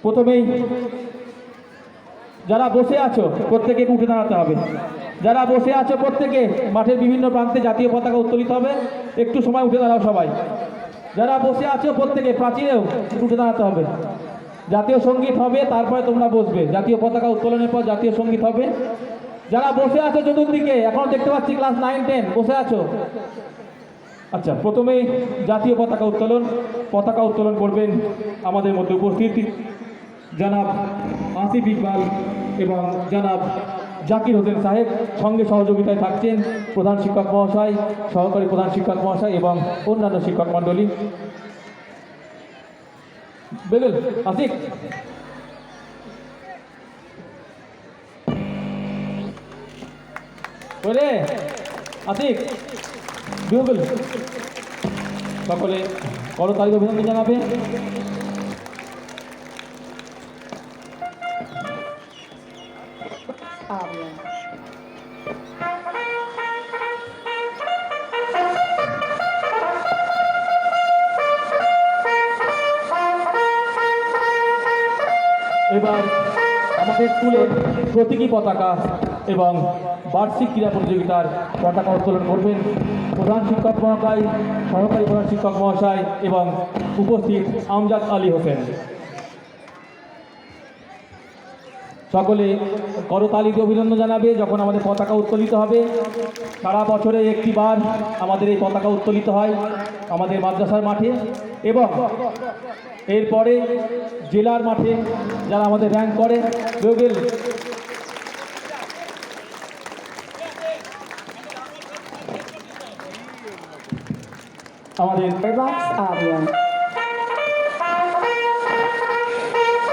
প্রথমেই যারা বসে আছো প্রত্যেকে উঠে দাঁড়াতে হবে। যারা বসে আছো প্রত্যেকে মাঠের বিভিন্ন প্রান্তে জাতীয় পতাকা উত্তোলিত হবে, একটু সময় উঠে দাঁড়াও সবাই। যারা বসে আছো প্রত্যেকে প্রাচীরেও উঠে দাঁড়াতে হবে। জাতীয় সঙ্গীত হবে, তারপরে তোমরা বসবে। জাতীয় পতাকা উত্তোলনের পর জাতীয় সঙ্গীত হবে। যারা বসে আছো চতুর্দিকে, এখন দেখতে পাচ্ছি ক্লাস 9-10 বসে আছো। আচ্ছা, প্রথমেই জাতীয় পতাকা উত্তোলন করবেন আমাদের মধ্যে উপস্থিত জনাব আসিফ ইকবাল এবং জনাব জাকির হোসেন সাহেব। সঙ্গে সহযোগিতায় থাকছেন প্রধান শিক্ষক মহাশয়, সহকারী প্রধান শিক্ষক মহাশয় এবং অন্যান্য শিক্ষক মণ্ডলী। বেলুল আসিফ, বলে আসিফ, বিহুল, সকলে করতালি অভিনন্দন জানাবে। এবার আমাদের স্কুলের প্রতীকী পতাকা এবং বার্ষিক ক্রীড়া প্রতিযোগিতার পতাকা উত্তোলন করবেন প্রধান শিক্ষক মহাশয়, সহকারী প্রধান শিক্ষক মহাশয় এবং উপস্থিত আমজাদ আলী হোসেন। সকলে করতালিতে অভিনন্দন জানাবে যখন আমাদের পতাকা উত্তোলিত হবে। সারা বছরে একটি বার আমাদের এই পতাকা উত্তোলিত হয় আমাদের মাদ্রাসার মাঠে, এবং এরপরে জেলার মাঠে যারা আমাদের র্যাঙ্ক করে বেগেল আমাদের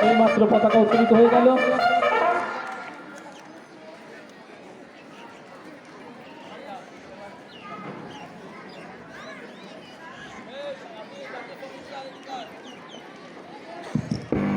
এইমাত্র পতাকা উত্তোলিত হয়ে গেল।